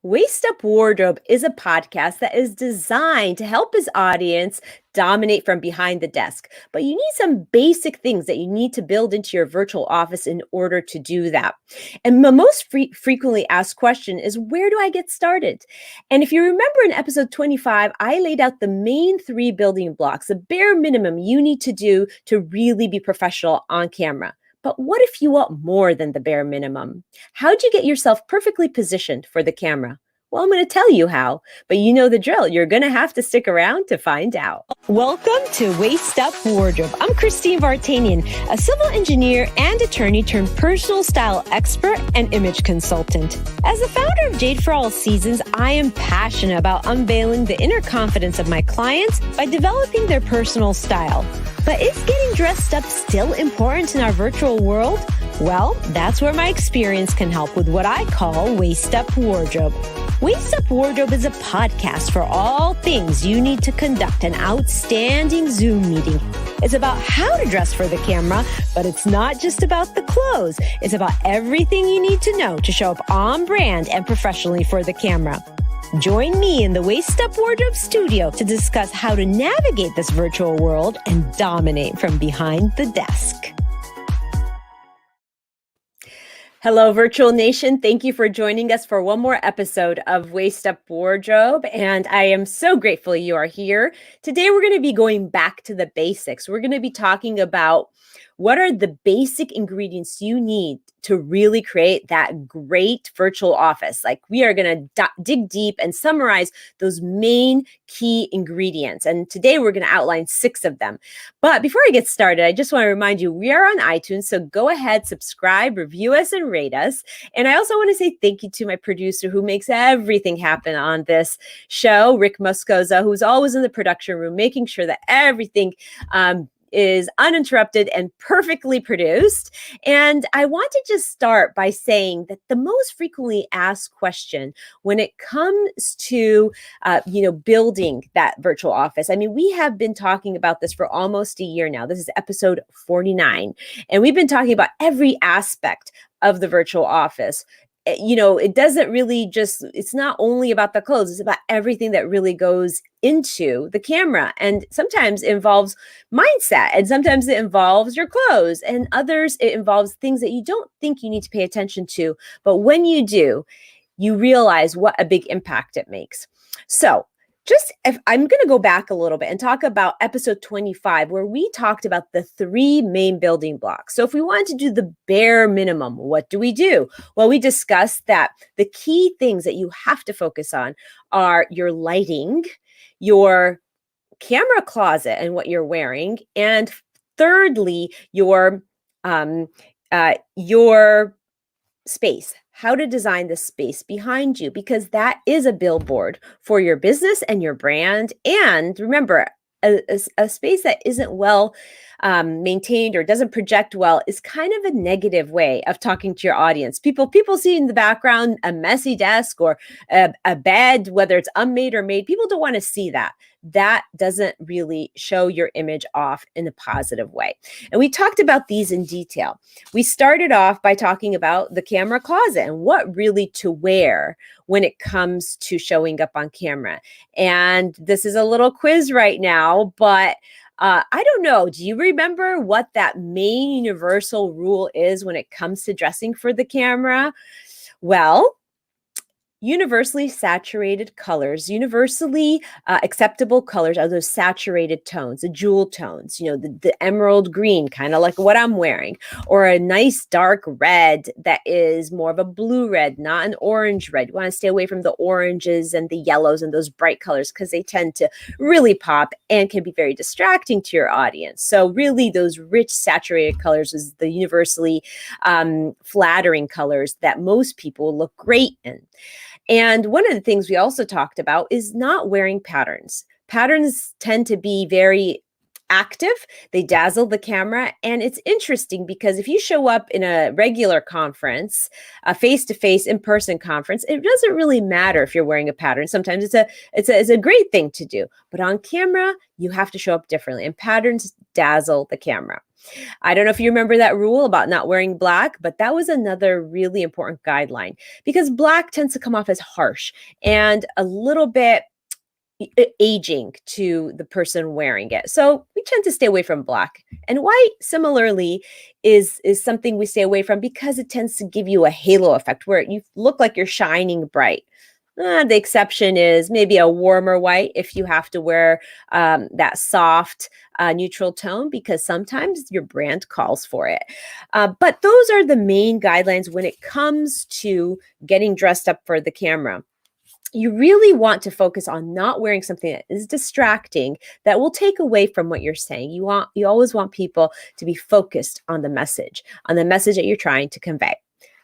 Waist Up Wardrobe is a podcast that is designed to help his audience dominate from behind the desk. But you need some basic things that you need to build into your virtual office in order to do that. And the most frequently asked question is, where do I get started? And if you remember in episode 25, I laid out the main three building blocks, the bare minimum you need to do to really be professional on camera. But what if you want more than the bare minimum? How'd you get yourself perfectly positioned for the camera? Well, I'm going to tell you how, but you know the drill. You're going to have to stick around to find out. Welcome to Waist Up Wardrobe. I'm Christine Vartanian, a civil engineer and attorney turned personal style expert and image consultant. As the founder of Jade for All Seasons, I am passionate about unveiling the inner confidence of my clients by developing their personal style. But is getting dressed up still important in our virtual world? Well, that's where my experience can help with what I call Waist Up Wardrobe. Waist Up Wardrobe is a podcast for all things you need to conduct an outstanding Zoom meeting. It's about how to dress for the camera, but it's not just about the clothes. It's about everything you need to know to show up on brand and professionally for the camera. Join me in the Waist Up Wardrobe studio to discuss how to navigate this virtual world and dominate from behind the desk. Hello, Virtual Nation. Thank you for joining us for one more episode of Waist Up Wardrobe. And I am so grateful you are here. Today, we're going to be going back to the basics. We're going to be talking about what are the basic ingredients you need to really create that great virtual office. Like, we are going to dig deep and summarize those main key ingredients. And today we're going to outline 6 of them. But before I get started, I just want to remind you, we are on iTunes. So go ahead, subscribe, review us, and rate us. And I also want to say thank you to my producer who makes everything happen on this show, Rick Moscoza, who's always in the production room, making sure that everything is uninterrupted and perfectly produced. And I want to just start by saying that the most frequently asked question when it comes to, building that virtual office. I mean, we have been talking about this for almost a year now. This is episode 49. And we've been talking about every aspect of the virtual office. It doesn't really it's not only about the clothes, it's about everything that really goes into the camera. And sometimes it involves mindset, and sometimes it involves your clothes, and others it involves things that you don't think you need to pay attention to. But when you do, you realize what a big impact it makes. So if I'm going to go back a little bit and talk about episode 25, where we talked about the 3 main building blocks. So if we wanted to do the bare minimum, what do we do? Well, we discussed that the key things that you have to focus on are your lighting, your camera closet and what you're wearing, and thirdly, your space, how to design the space behind you, because that is a billboard for your business and your brand. And remember, a space that isn't well maintained or doesn't project well is kind of a negative way of talking to your audience. People see in the background a messy desk or a bed, whether it's unmade or made. People don't want to see that. That doesn't really show your image off in a positive way. And we talked about these in detail. We started off by talking about the camera closet and what really to wear when it comes to showing up on camera. And this is a little quiz right now, but I don't know. Do you remember what that main universal rule is when it comes to dressing for the camera? Well, universally saturated colors, universally acceptable colors are those saturated tones, the jewel tones, the emerald green, kind of like what I'm wearing, or a nice dark red that is more of a blue red, not an orange red. You want to stay away from the oranges and the yellows and those bright colors because they tend to really pop and can be very distracting to your audience. So really those rich saturated colors is the universally flattering colors that most people look great in. And one of the things we also talked about is not wearing patterns. Patterns tend to be very active. They dazzle the camera. And it's interesting because if you show up in a regular conference, a face-to-face in-person conference, it doesn't really matter if you're wearing a pattern. Sometimes it's a great thing to do. But on camera, you have to show up differently. And patterns dazzle the camera. I don't know if you remember that rule about not wearing black, but that was another really important guideline because black tends to come off as harsh and a little bit aging to the person wearing it. So we tend to stay away from black. And white, similarly, is something we stay away from because it tends to give you a halo effect where you look like you're shining bright. The exception is maybe a warmer white if you have to wear that soft neutral tone because sometimes your brand calls for it. But those are the main guidelines when it comes to getting dressed up for the camera. You really want to focus on not wearing something that is distracting that will take away from what you're saying. You always want people to be focused on the message that you're trying to convey.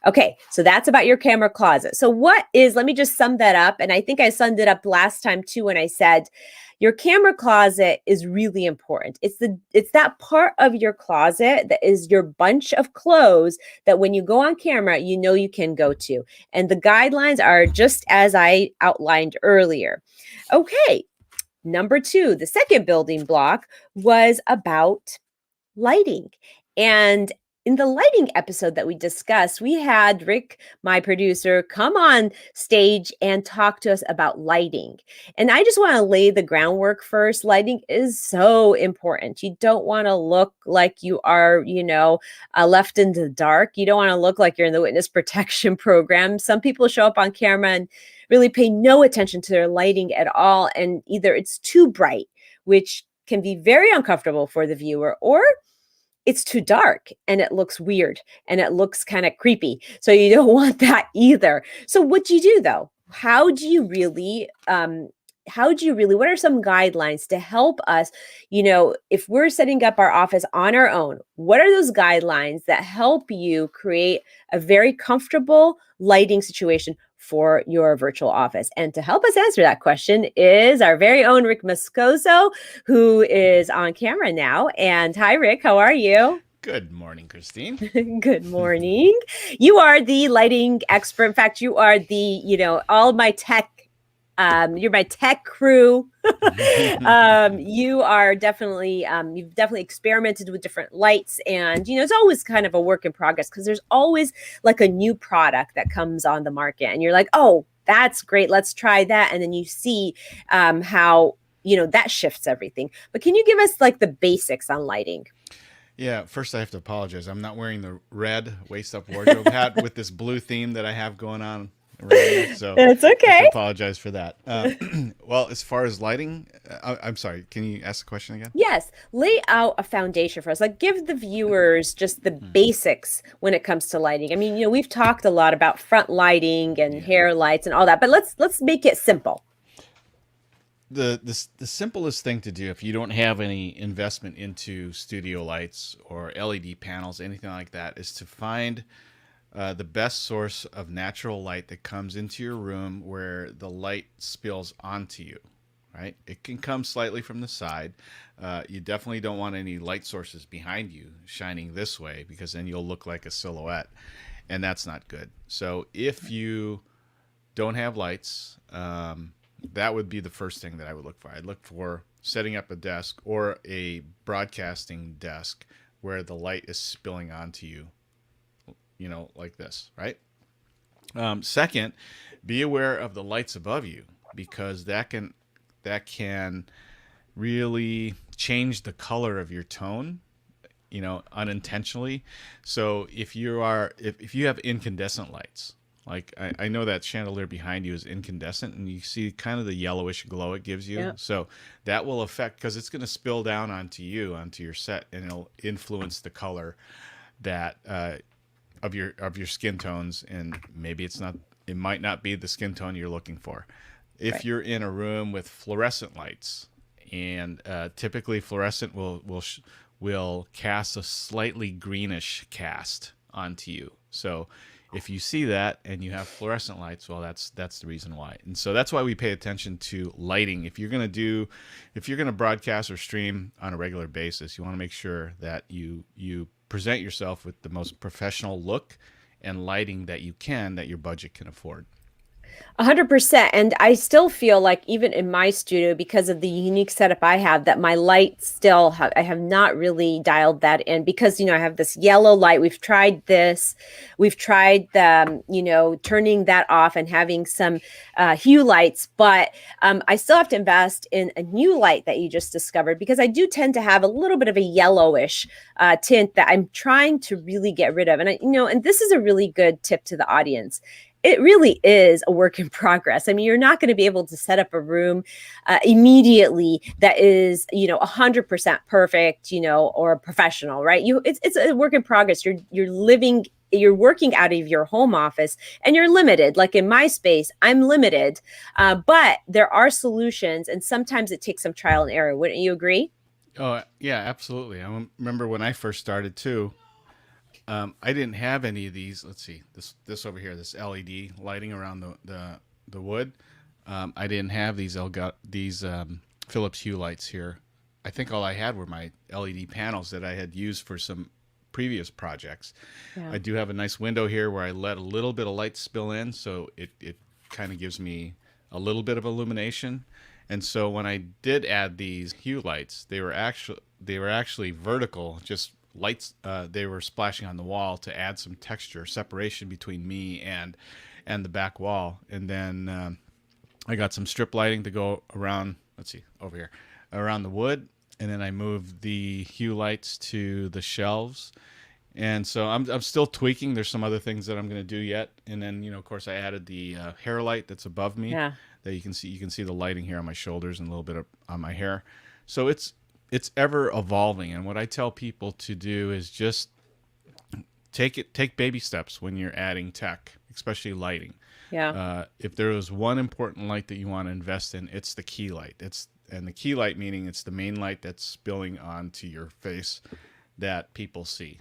Okay, so that's about your camera closet. So let me just sum that up. And I think I summed it up last time too when I said your camera closet is really important. It's that part of your closet that is your bunch of clothes that when you go on camera, you know you can go to. And the guidelines are just as I outlined earlier. Okay, number 2, the second building block was about lighting. And in the lighting episode that we discussed, we had Rick, my producer, come on stage and talk to us about lighting. And I just want to lay the groundwork first. Lighting is so important. You don't want to look like you are, left in the dark. You don't want to look like you're in the witness protection program. Some people show up on camera and really pay no attention to their lighting at all. And either it's too bright, which can be very uncomfortable for the viewer, or it's too dark and it looks weird and it looks kind of creepy. So you don't want that either. So what do you do though? How do you really, what are some guidelines to help us, if we're setting up our office on our own, what are those guidelines that help you create a very comfortable lighting situation for your virtual office? And to help us answer that question is our very own Rick Moscoso, who is on camera now. And hi, Rick, how are you? Good morning, Christine. Good morning. You are the lighting expert. In fact, you are all my tech. You're my tech crew. You are definitely, you've definitely experimented with different lights, and it's always kind of a work in progress because there's always like a new product that comes on the market, and you're like, oh, that's great, let's try that, and then you see how that shifts everything. But can you give us like the basics on lighting? Yeah, first I have to apologize. I'm not wearing the red waist up wardrobe hat with this blue theme that I have going on around me, so it's okay. I have to apologize for that. Well, as far as lighting, I'm sorry, can you ask the question again? Yes, lay out a foundation for us. Like give the viewers just the basics when it comes to lighting. I mean, we've talked a lot about front lighting and hair lights and all that, but let's make it simple. The simplest thing to do if you don't have any investment into studio lights or LED panels, anything like that, is to find the best source of natural light that comes into your room where the light spills onto you, right? It can come slightly from the side. You definitely don't want any light sources behind you shining this way because then you'll look like a silhouette, and that's not good. So if you don't have lights, that would be the first thing that I would look for. I'd look for setting up a desk or a broadcasting desk where the light is spilling onto you, like this, right? Second, be aware of the lights above you because that can really change the color of your tone, unintentionally. So if you have incandescent lights, like I know that chandelier behind you is incandescent, and you see kind of the yellowish glow it gives you. Yep. So that will affect because it's going to spill down onto your set, and it'll influence the color that of your skin tones, and maybe it might not be the skin tone you're looking for. If Right. you're in a room with fluorescent lights, and typically fluorescent will cast a slightly greenish cast onto you. So if you see that and you have fluorescent lights, well, that's the reason why. And so that's why we pay attention to lighting. If you're going to broadcast or stream on a regular basis, you want to make sure that you present yourself with the most professional look and lighting that your budget can afford. 100%. And I still feel like even in my studio, because of the unique setup I have, that my light still I have not really dialed that in because, I have this yellow light. We've tried this. We've tried the, turning that off and having some hue lights, but I still have to invest in a new light that you just discovered because I do tend to have a little bit of a yellowish tint that I'm trying to really get rid of. And and this is a really good tip to the audience. It really is a work in progress. I mean, you're not going to be able to set up a room immediately that is, 100% perfect, or professional, right? It's a work in progress. You're working out of your home office and you're limited. Like in my space, I'm limited, but there are solutions, and sometimes it takes some trial and error. Wouldn't you agree? Oh, yeah, absolutely. I remember when I first started too. I didn't have any of these. Let's see, this over here, this LED lighting around the wood. I didn't have these Philips Hue lights here. I think all I had were my LED panels that I had used for some previous projects. Yeah. I do have a nice window here where I let a little bit of light spill in, so it kind of gives me a little bit of illumination. And so when I did add these hue lights, they were actually vertical, just lights. They were splashing on the wall to add some texture separation between me and the back wall. And then I got some strip lighting to go around. Let's see, over here, around the wood. And then I moved the hue lights to the shelves. And so I'm still tweaking. There's some other things that I'm going to do yet. And then, of course, I added the hair light that's above me. Yeah. That you can see. You can see the lighting here on my shoulders and a little bit on my hair. So it's ever evolving. And what I tell people to do is just take baby steps when you're adding tech, especially lighting. Yeah. If there is one important light that you want to invest in, it's the key light. And the key light meaning it's the main light that's spilling onto your face that people see.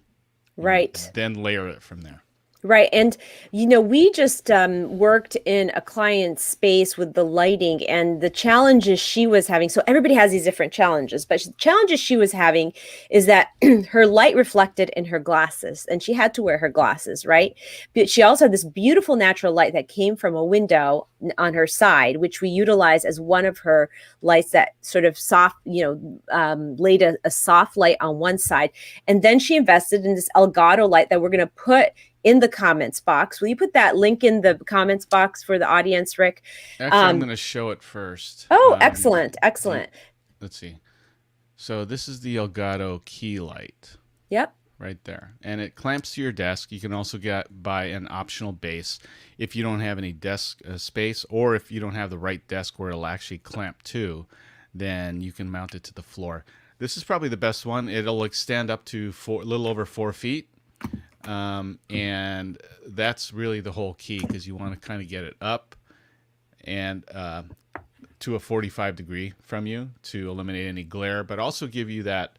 Right. Then layer it from there. Right. And, we just worked in a client's space with the lighting and the challenges she was having. So everybody has these different challenges, but the challenges she was having is that her light reflected in her glasses and she had to wear her glasses, right? But she also had this beautiful natural light that came from a window on her side, which we utilize as one of her lights that sort of soft, laid a soft light on one side. And then she invested in this Elgato light that we're going to put in the comments box. Will you put that link in the comments box for the audience, Rick? Actually, I'm going to show it first. Oh, excellent. Excellent. Let's see. So this is the Elgato key light. Yep. Right there. And it clamps to your desk. You can also buy an optional base if you don't have any desk space, or if you don't have the right desk where it'll actually clamp to, then you can mount it to the floor. This is probably the best one. It'll extend up to a little over 4 feet. And that's really the whole key, because you want to kind of get it up and to a 45 degree from you to eliminate any glare, but also give you that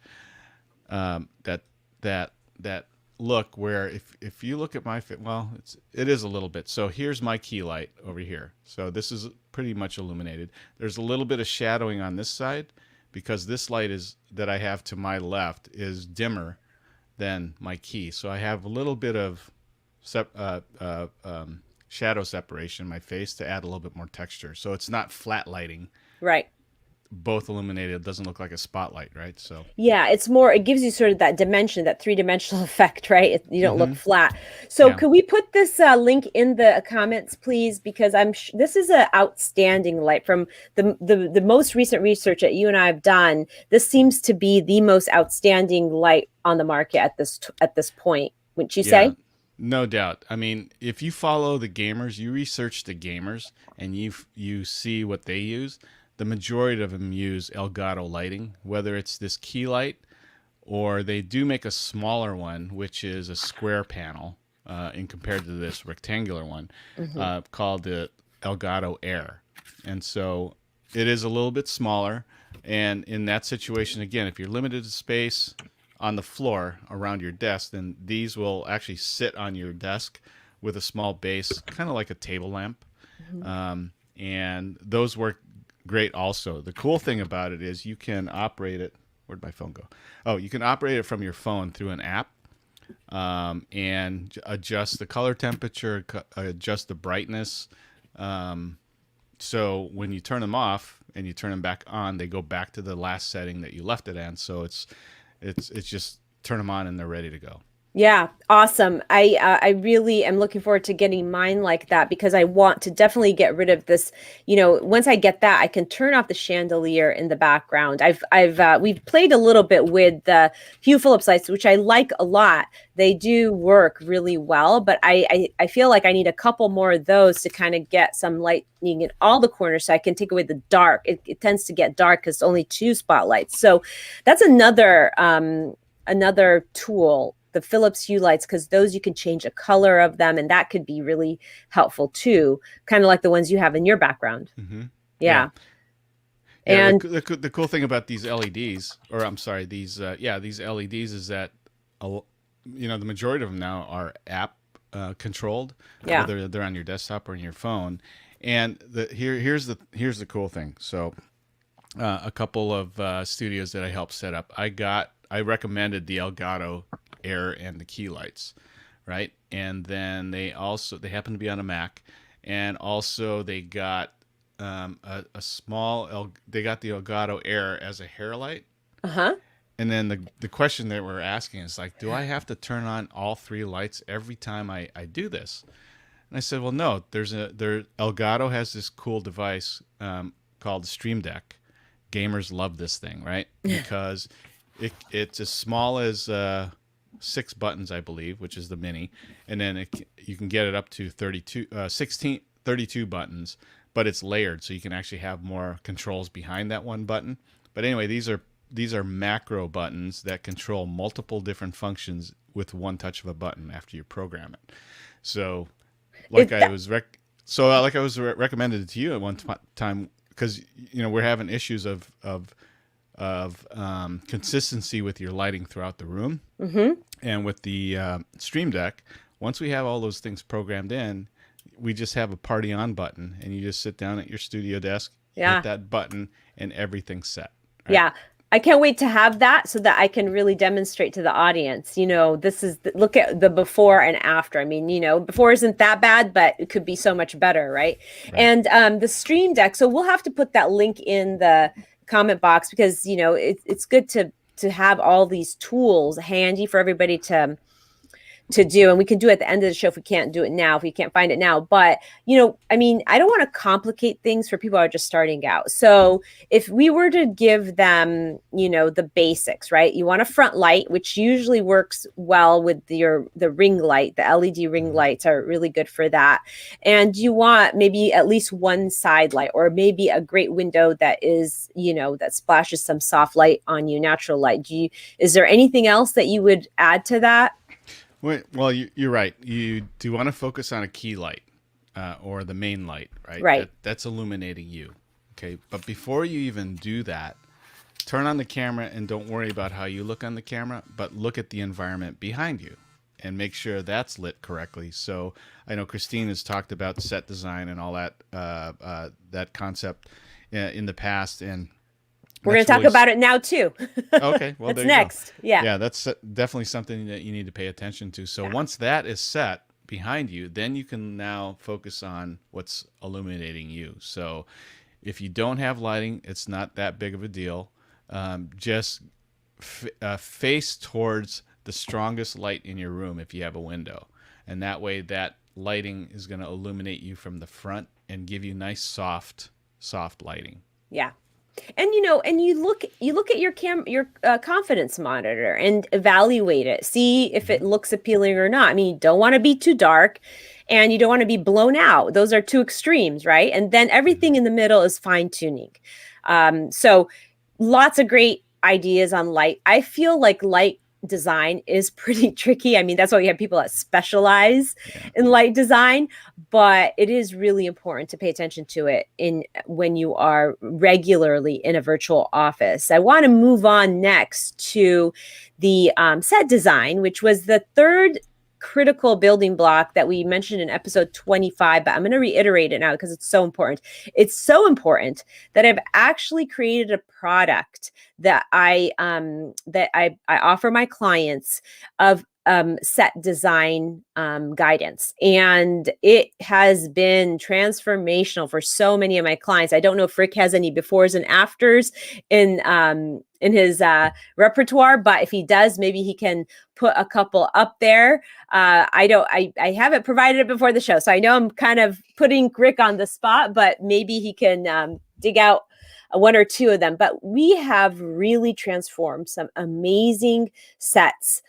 that look where if you look at my fit, well, it is a little bit. So here's my key light over here. So this is pretty much illuminated. There's a little bit of shadowing on this side because this light that I have to my left is dimmer than my key. So I have a little bit of shadow separation in my face to add a little bit more texture. So it's not flat lighting. Right. Both illuminated. It doesn't look like a spotlight, right? So yeah, it gives you sort of that dimension, that three-dimensional effect, right? You don't look flat. So could we put this link in the comments, please? Because this is an outstanding light from the most recent research that you and I have done. This seems to be the most outstanding light on the market at this point. Wouldn't you say? No doubt. I mean, if you follow the gamers, you research the gamers, and you see what they use. The majority of them use Elgato lighting, whether it's this key light, or they do make a smaller one, which is a square panel in compared to this rectangular one, called the Elgato Air. And so it is a little bit smaller. And in that situation, again, if you're limited to space on the floor around your desk, then these will actually sit on your desk with a small base, kind of like a table lamp. And those work great also. The cool thing about it is you can operate it. Where'd my phone go? Oh, you can operate it from your phone through an app and adjust the color temperature, adjust the brightness, So when you turn them off and you turn them back on, they go back to the last setting that you left it in. So it's just turn them on and they're ready to go. Yeah, awesome. I really am looking forward to getting mine like that because I want to definitely get rid of this. Once I get that, I can turn off the chandelier in the background. We've played a little bit with the Hue Phillips lights, which I like a lot. They do work really well, but I feel like I need a couple more of those to kind of get some lighting in all the corners so I can take away the dark. It tends to get dark because only two spotlights. So that's another tool, the Philips Hue lights, because those you can change the color of them, and that could be really helpful too, kind of like the ones you have in your background. Mm-hmm. Yeah. Yeah. Yeah, And the cool thing about these LEDs, or I'm sorry, these LEDs is that, the majority of them now are app controlled, yeah. whether they're on your desktop or on your phone. And here's the cool thing. So, a couple of studios that I helped set up, I recommended the Elgato Air and the key lights, right? And then they happen to be on a Mac, and also they got a small they got the Elgato Air as a hair light. Uh-huh. And then the question that we're asking is like, do I have to turn on all three lights every time I do this? And I said, well, no. Elgato has this cool device called the Stream Deck. Gamers love this thing, right? Because it's as small as 6 buttons, I believe, which is the mini, and then you can get it up to 32 buttons, but it's layered, so you can actually have more controls behind that one button. But anyway, these are macro buttons that control multiple different functions with one touch of a button after you program it. So, like I was recommended to you at one time, because we're having issues of consistency with your lighting throughout the room. Mm-hmm. And with the Stream Deck, once we have all those things programmed in, we just have a party on button, and you just sit down at your studio desk, hit that button, and everything's set. Right? Yeah. I can't wait to have that so that I can really demonstrate to the audience, look at the before and after. I mean, before isn't that bad, but it could be so much better, right? And the Stream Deck, so we'll have to put that link in the comment box because, it's good to have all these tools handy for everybody to do, and we can do it at the end of the show if we can't do it now, if we can't find it now. But I don't want to complicate things for people who are just starting out. So if we were to give them the basics, right? You want a front light, which usually works well with the ring light. The LED ring lights are really good for that. And you want maybe at least one side light, or maybe a great window that is that splashes some soft light on you, natural light. Is there anything else that you would add to that? Well, you're right. You do want to focus on a key light or the main light, right? Right. That's illuminating you. Okay. But before you even do that, turn on the camera and don't worry about how you look on the camera, but look at the environment behind you and make sure that's lit correctly. So I know Christine has talked about set design and all that that concept in the past, and we're going to talk about it now too. Okay, well, that's next. Yeah, that's definitely something that you need to pay attention to. So once that is set behind you, then you can now focus on what's illuminating you. So if you don't have lighting, it's not that big of a deal. Just face towards the strongest light in your room if you have a window, and that way that lighting is going to illuminate you from the front and give you nice soft lighting. Yeah. And and you look at your confidence monitor and evaluate it, see if it looks appealing or not. I mean, you don't want to be too dark, and you don't want to be blown out. Those are two extremes, right? And then everything in the middle is fine tuning. So lots of great ideas on light. I feel like light design is pretty tricky. I mean, that's why we have people that specialize in light design, but it is really important to pay attention to it when you are regularly in a virtual office. I want to move on next to the set design, which was the third critical building block that we mentioned in episode 25, but I'm going to reiterate it now because it's so important. It's so important that I've actually created a product that I offer my clients of set design guidance, and it has been transformational for so many of my clients. I don't know if Rick has any befores and afters in his repertoire, but if he does, maybe he can put a couple up there. I haven't provided it before the show, so I know I'm kind of putting Rick on the spot, but maybe he can dig out one or two of them. But we have really transformed some amazing sets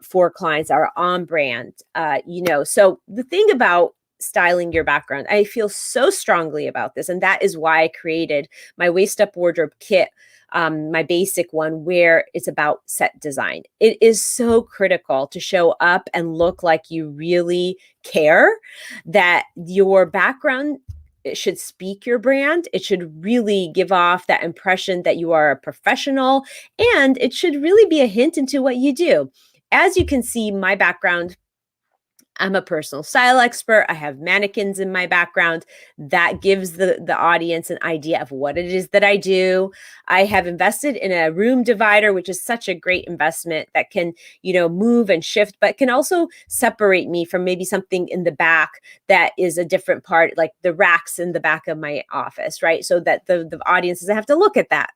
for clients, are on brand. So the thing about styling your background, I feel so strongly about this, and that is why I created my Waist Up Wardrobe kit, my basic one, where it's about set design. It is so critical to show up and look like you really care, that your background, it should speak your brand. It should really give off that impression that you are a professional, and it should really be a hint into what you do. As you can see, my background, I'm a personal style expert. I have mannequins in my background. That gives the audience an idea of what it is that I do. I have invested in a room divider, which is such a great investment that can, move and shift, but can also separate me from maybe something in the back that is a different part, like the racks in the back of my office, right? So that the audience doesn't have to look at that.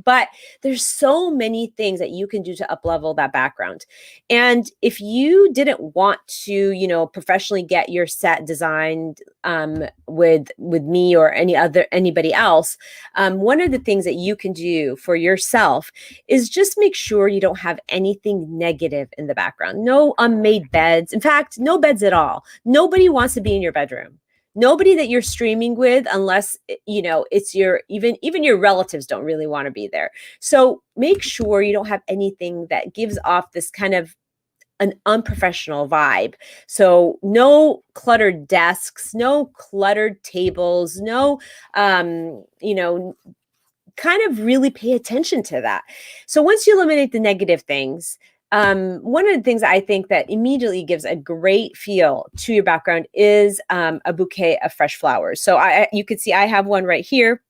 But there's so many things that you can do to up-level that background. And if you didn't want to, professionally get your set designed with me or anybody else, one of the things that you can do for yourself is just make sure you don't have anything negative in the background. No unmade beds. In fact, no beds at all. Nobody wants to be in your bedroom. Nobody that you're streaming with, unless it's even your relatives don't really want to be there. So make sure you don't have anything that gives off this kind of an unprofessional vibe. So no cluttered desks, no cluttered tables, no kind of really pay attention to that. So once you eliminate the negative things, one of the things I think that immediately gives a great feel to your background is a bouquet of fresh flowers. So you can see I have one right here.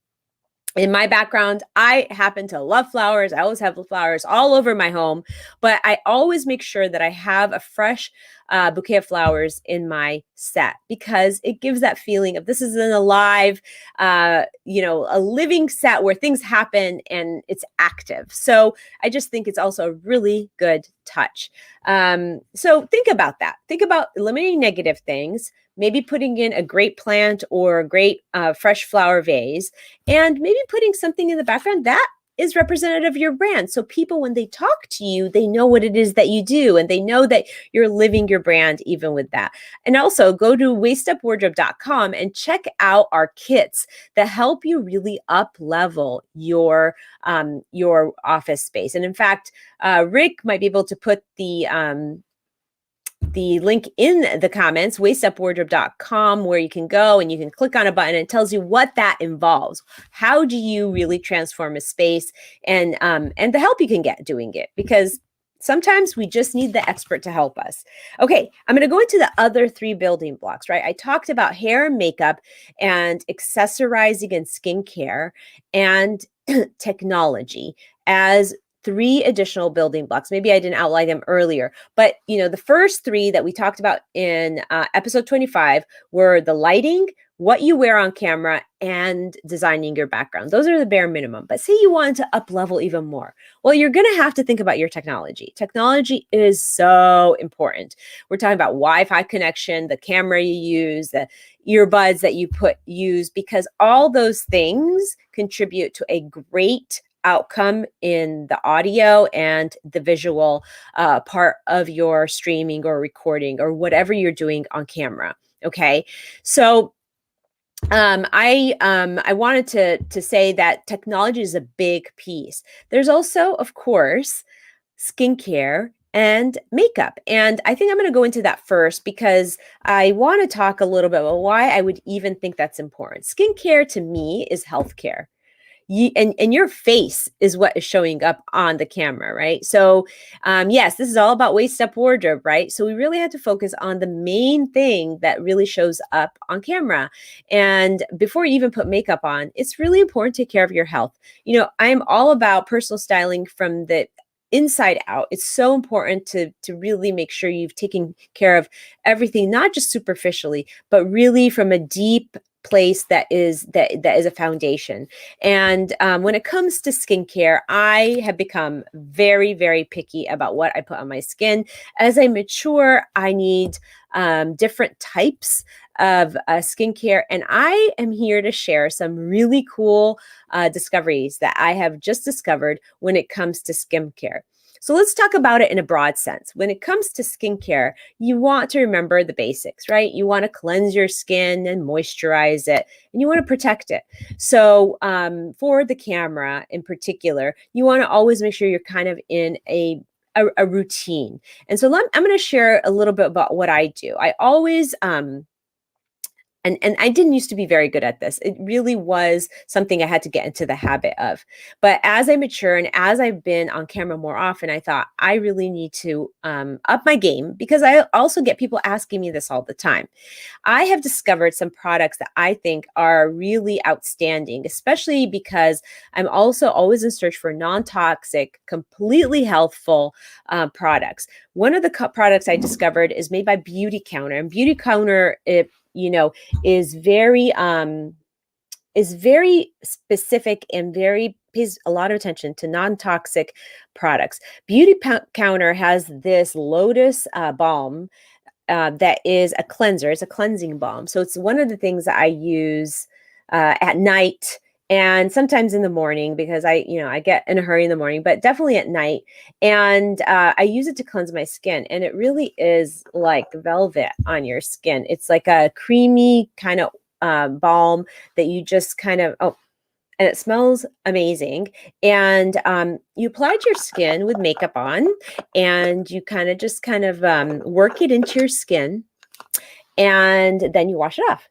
In my background, I happen to love flowers. I always have flowers all over my home, but I always make sure that I have a fresh bouquet of flowers in my set, because it gives that feeling of this is an alive, a living set where things happen and it's active. So I just think it's also a really good touch. So think about that. Think about eliminating negative things, maybe putting in a great plant or a great fresh flower vase, and maybe putting something in the background that is representative of your brand. So people, when they talk to you, they know what it is that you do, and they know that you're living your brand even with that. And also go to waistUPwardrobe.com and check out our kits that help you really up level your office space. And in fact, Rick might be able to put the link in the comments, waistUPwardrobe.com, where you can go and you can click on a button and it tells you what that involves. How do you really transform a space, and the help you can get doing it, because sometimes we just need the expert to help us. Okay, I'm going to go into the other 3 building blocks, right? I talked about hair and makeup and accessorizing and skincare and technology as 3 additional building blocks. Maybe I didn't outline them earlier, but the first 3 that we talked about in episode 25 were the lighting, what you wear on camera, and designing your background. Those are the bare minimum. But say you want to up level even more. Well, you're going to have to think about your technology. Technology is so important. We're talking about Wi-Fi connection, the camera you use, the earbuds that you use, because all those things contribute to a great outcome in the audio and the visual part of your streaming or recording or whatever you're doing on camera. Okay, so I wanted to say that technology is a big piece. There's also, of course, skincare and makeup. And I think I'm going to go into that first, because I want to talk a little bit about why I would even think that's important. Skincare to me is healthcare. And your face is what is showing up on the camera, right? So yes, this is all about Waist Up Wardrobe, right? So we really had to focus on the main thing that really shows up on camera. And before you even put makeup on, it's really important to take care of your health. I'm all about personal styling from the inside out. It's so important to really make sure you've taken care of everything, not just superficially, but really from a deep place that is a foundation. And when it comes to skincare, I have become very, very picky about what I put on my skin. As I mature, I need different types of skincare, and I am here to share some really cool discoveries that I have just discovered when it comes to skincare. So let's talk about it in a broad sense. When it comes to skincare, you want to remember the basics, right? You want to cleanse your skin and moisturize it, and you want to protect it. So for the camera in particular, you want to always make sure you're kind of in a routine. And so I'm going to share a little bit about what I do. I always and I didn't used to be very good at this. It really was something I had to get into the habit of. But as I mature and as I've been on camera more often, I thought I really need to up my game, because I also get people asking me this all the time. I have discovered some products that I think are really outstanding, especially because I'm also always in search for non-toxic, completely healthful products. One of the products I discovered is made by Beauty Counter, and Beauty Counter, is very specific and very pays a lot of attention to non-toxic products. Beauty Counter has this lotus balm that is a cleanser. It's a cleansing balm. So it's one of the things that I use at night and sometimes in the morning, because I get in a hurry in the morning, but definitely at night. And I use it to cleanse my skin, and it really is like velvet on your skin. It's like a creamy kind of balm that you just kind of and it smells amazing. And you applied your skin with makeup on, and you kind of work it into your skin, and then you wash it off.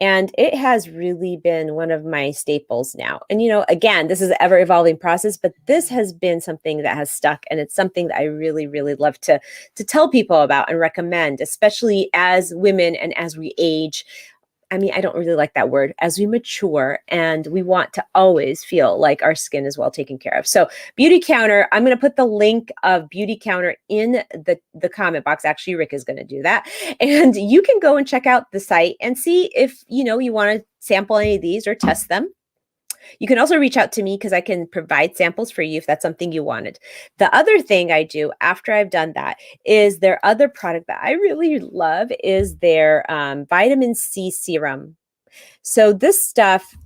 And it has really been one of my staples now. And, again, this is an ever evolving process, but this has been something that has stuck. And it's something that I really, really love to tell people about and recommend, especially as women and as we age. I mean, I don't really like that word, as we mature, and we want to always feel like our skin is well taken care of. So Beauty Counter, I'm going to put the link of Beauty Counter in the comment box. Actually, Rick is going to do that. And you can go and check out the site and see if, you want to sample any of these or test them. You can also reach out to me, because I can provide samples for you if that's something you wanted. The other thing I do after I've done that is their other product that I really love is their vitamin C serum. So this stuff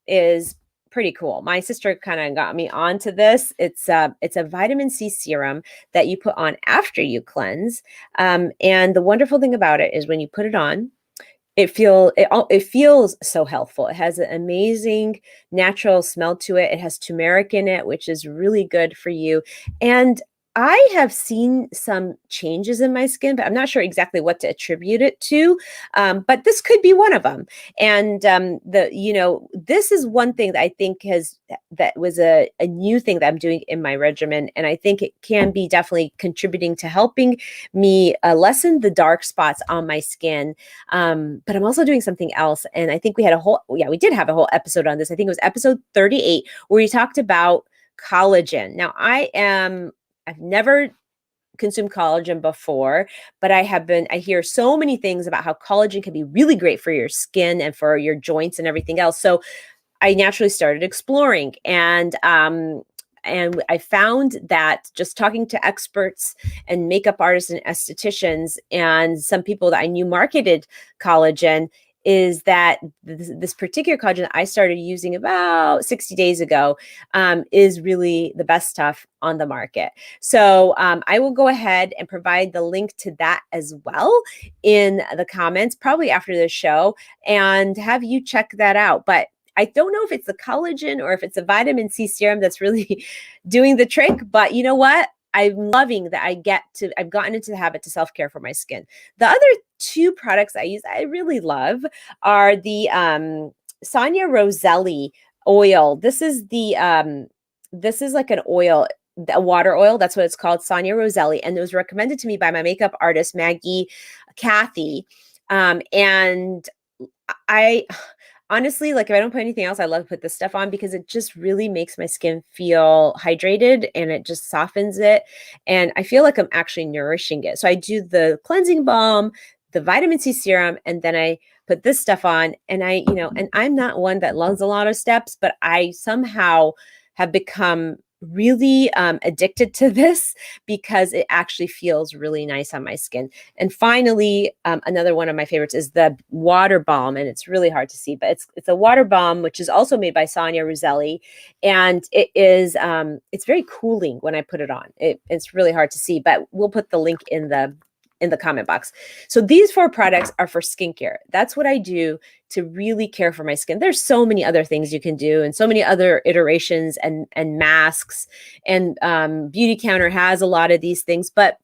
is pretty cool. My sister kind of got me onto this. It's a vitamin C serum that you put on after you cleanse. And the wonderful thing about it is when you put it on, it feels so healthful. It has an amazing natural smell to it. It has turmeric in it, which is really good for you. And I have seen some changes in my skin, but I'm not sure exactly what to attribute it to. But this could be one of them. And this is one thing that I think that was a new thing that I'm doing in my regimen, and I think it can be definitely contributing to helping me lessen the dark spots on my skin. But I'm also doing something else, and I think we did have a whole episode on this. I think it was episode 38 where we talked about collagen. Now, I've never consumed collagen before, but I hear so many things about how collagen can be really great for your skin and for your joints and everything else. So I naturally started exploring, and I found that just talking to experts and makeup artists and estheticians and some people that I knew marketed collagen, is that this particular collagen I started using about 60 days ago is really the best stuff on the market. So I will go ahead and provide the link to that as well in the comments, probably after the show, and have you check that out. But I don't know if it's the collagen or if it's a vitamin C serum that's really doing the trick, but you know what? I'm loving that I've gotten into the habit to self-care for my skin. The other two products I really love are the Sonia Roselli oil. This is like an oil, a water oil. That's what it's called, Sonia Roselli. And it was recommended to me by my makeup artist, Maggie Kathy. And honestly, like if I don't put anything else, I love to put this stuff on because it just really makes my skin feel hydrated and it just softens it. And I feel like I'm actually nourishing it. So I do the cleansing balm, the vitamin C serum, and then I put this stuff on. And and I'm not one that loves a lot of steps, but I somehow have become really addicted to this because it actually feels really nice on my skin. And finally, another one of my favorites is the water balm, and it's really hard to see, but it's a water balm which is also made by Sonia Roselli, and it's very cooling when I put it on. It's really hard to see, but we'll put the link in the comment box. So these 4 products are for skincare. That's what I do to really care for my skin. There's so many other things you can do and so many other iterations and masks, and Beauty Counter has a lot of these things, but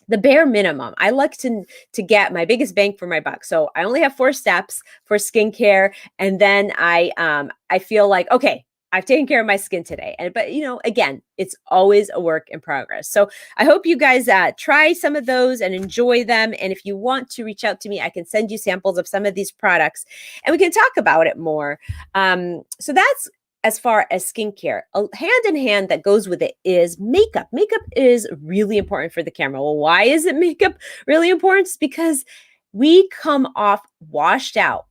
the bare minimum, I like to get my biggest bang for my buck. So I only have 4 steps for skincare, and then I feel like, okay, I've taken care of my skin today. But again, it's always a work in progress. So I hope you guys try some of those and enjoy them. And if you want to reach out to me, I can send you samples of some of these products and we can talk about it more. So that's as far as skincare. Hand in hand that goes with it is makeup. Makeup is really important for the camera. Well, why is it makeup really important? It's because we come off washed out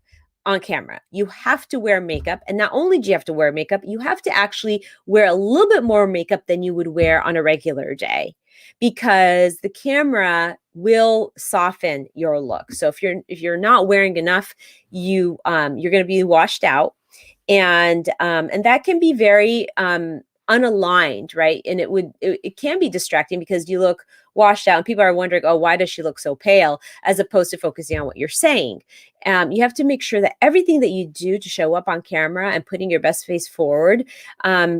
on camera. You have to wear makeup. And not only do you have to wear makeup, you have to actually wear a little bit more makeup than you would wear on a regular day, because the camera will soften your look. So if you're not wearing enough, you're going to be washed out. And that can be very unaligned, right? And it can be distracting because you look washed out and people are wondering, oh, why does she look so pale, as opposed to focusing on what you're saying. You have to make sure that everything that you do to show up on camera and putting your best face forward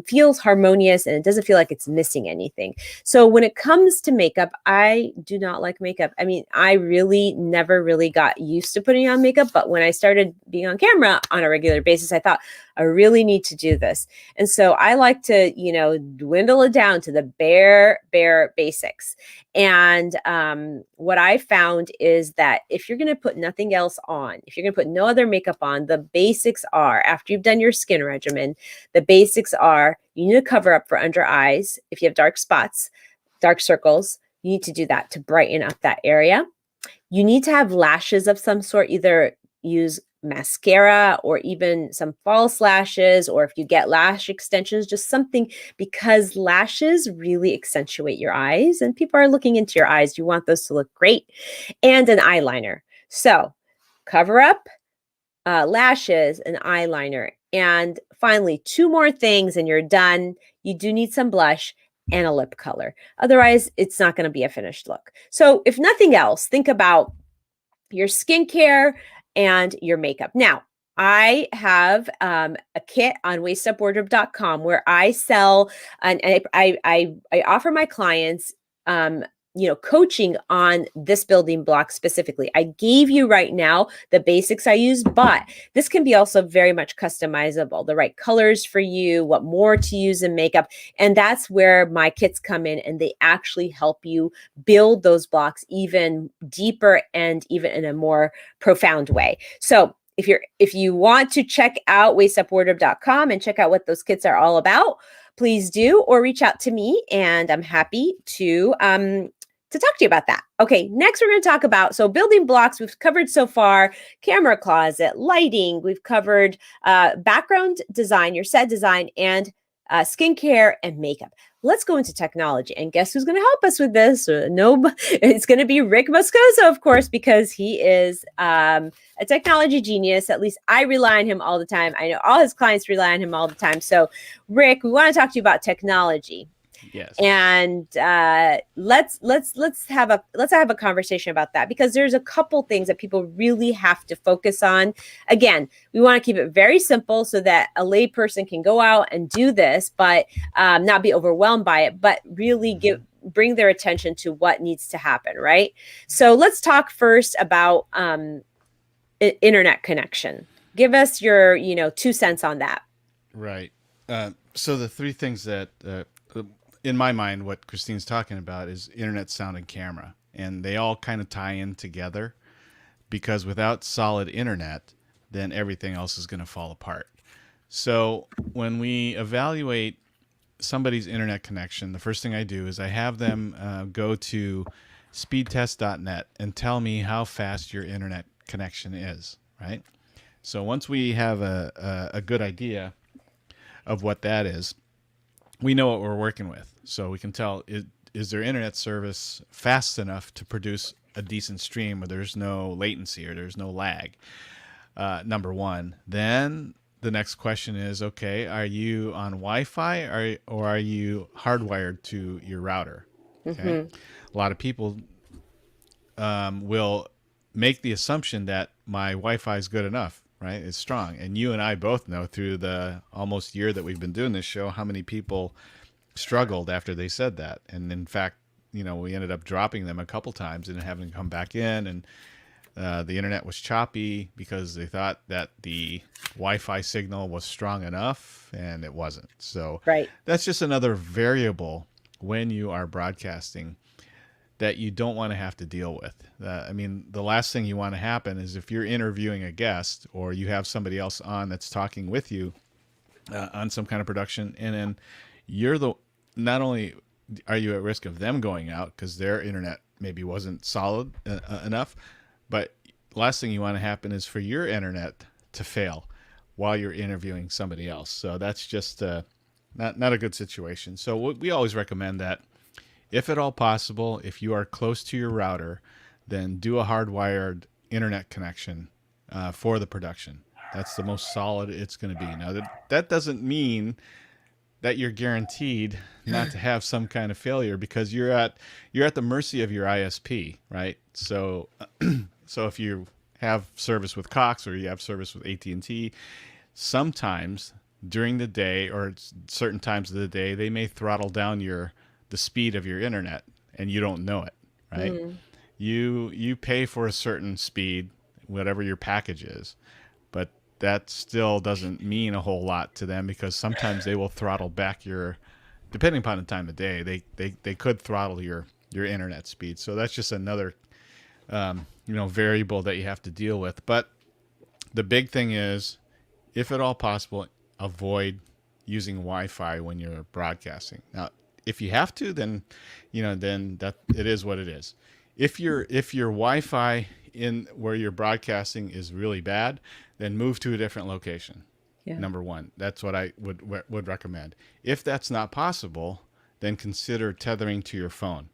feels harmonious and it doesn't feel like it's missing anything. So when it comes to makeup, I do not like makeup. I mean, I really never really got used to putting on makeup, but when I started being on camera on a regular basis, I thought I really need to do this. And so I like to, dwindle it down to the bare basics. And what I found is that if you're going to put nothing else on, if you're going to put no other makeup on, the basics are, after you've done your skin regimen, the basics are you need to cover up for under eyes. If you have dark spots, dark circles, you need to do that to brighten up that area. You need to have lashes of some sort, either use mascara or even some false lashes, or if you get lash extensions, just something, because lashes really accentuate your eyes and people are looking into your eyes. You want those to look great. And an eyeliner. So cover up, lashes, and eyeliner. And finally, 2 more things and you're done. You do need some blush and a lip color. Otherwise, it's not going to be a finished look. So if nothing else, think about your skincare and your makeup. Now, I have a kit on waistUPwardrobe.com where I sell and I offer my clients coaching on this building block specifically. I gave you right now the basics I use, but this can be also very much customizable, the right colors for you, what more to use in makeup. And that's where my kits come in, and they actually help you build those blocks even deeper and even in a more profound way. So if you want to check out waistUPwardrobe.com and check out what those kits are all about, please do, or reach out to me and I'm happy to talk to you about that. Okay, next we're going to talk about, so building blocks we've covered so far, camera closet, lighting, we've covered background design, your set design, and skincare and makeup. Let's go into technology, and guess who's going to help us with this? It's going to be Rick Moscoso, of course, because he is a technology genius. At least I rely on him all the time. I know all his clients rely on him all the time. So, Rick, we want to talk to you about technology. Yes. And let's have a conversation about that, because there's a couple things that people really have to focus on. Again, we want to keep it very simple so that a layperson can go out and do this, but not be overwhelmed by it, but really bring their attention to what needs to happen, right? So let's talk first about internet connection. Give us your 2 cents on that. Right. So the 3 things that in my mind, what Christine's talking about is internet, sound, and camera. And they all kind of tie in together, because without solid internet, then everything else is going to fall apart. So when we evaluate somebody's internet connection, the first thing I do is I have them go to speedtest.net and tell me how fast your internet connection is, right? So once we have a good idea of what that is, we know what we're working with. So we can tell, is their internet service fast enough to produce a decent stream where there's no latency or there's no lag? Number one. Then the next question is, okay, are you on Wi-Fi or are you hardwired to your router? Okay. A lot of people will make the assumption that my Wi-Fi is good enough, right? It's strong. And you and I both know through the almost year that we've been doing this show how many people struggled after they said that. And in fact, we ended up dropping them a couple times and having to come back in, and the internet was choppy because they thought that the Wi-Fi signal was strong enough, and it wasn't. So Right. that's just another variable when you are broadcasting that you don't want to have to deal with. I mean, the last thing you want to happen is if you're interviewing a guest or you have somebody else on that's talking with you on some kind of production, and then not only are you at risk of them going out because their internet maybe wasn't solid enough, but last thing you want to happen is for your internet to fail while you're interviewing somebody else. So that's just not a good situation. So we always recommend that if at all possible, if you are close to your router, then do a hardwired internet connection for the production. That's the most solid it's going to be. Now, that doesn't mean that you're guaranteed not to have some kind of failure, because you're at the mercy of your ISP, right? So if you have service with Cox or you have service with AT&T, sometimes during the day or certain times of the day, they may throttle down the speed of your internet and you don't know it, right? You pay for a certain speed, whatever your package is, but that still doesn't mean a whole lot to them, because sometimes they will throttle back depending upon the time of day, they could throttle your internet speed. So that's just another variable that you have to deal with. But the big thing is, if at all possible, avoid using Wi-Fi when you're broadcasting. Now, if you have to, then that it is what it is. If your Wi-Fi in where you're broadcasting is really bad, then move to a different location. Yeah. Number one, that's what I would recommend. If that's not possible, then consider tethering to your phone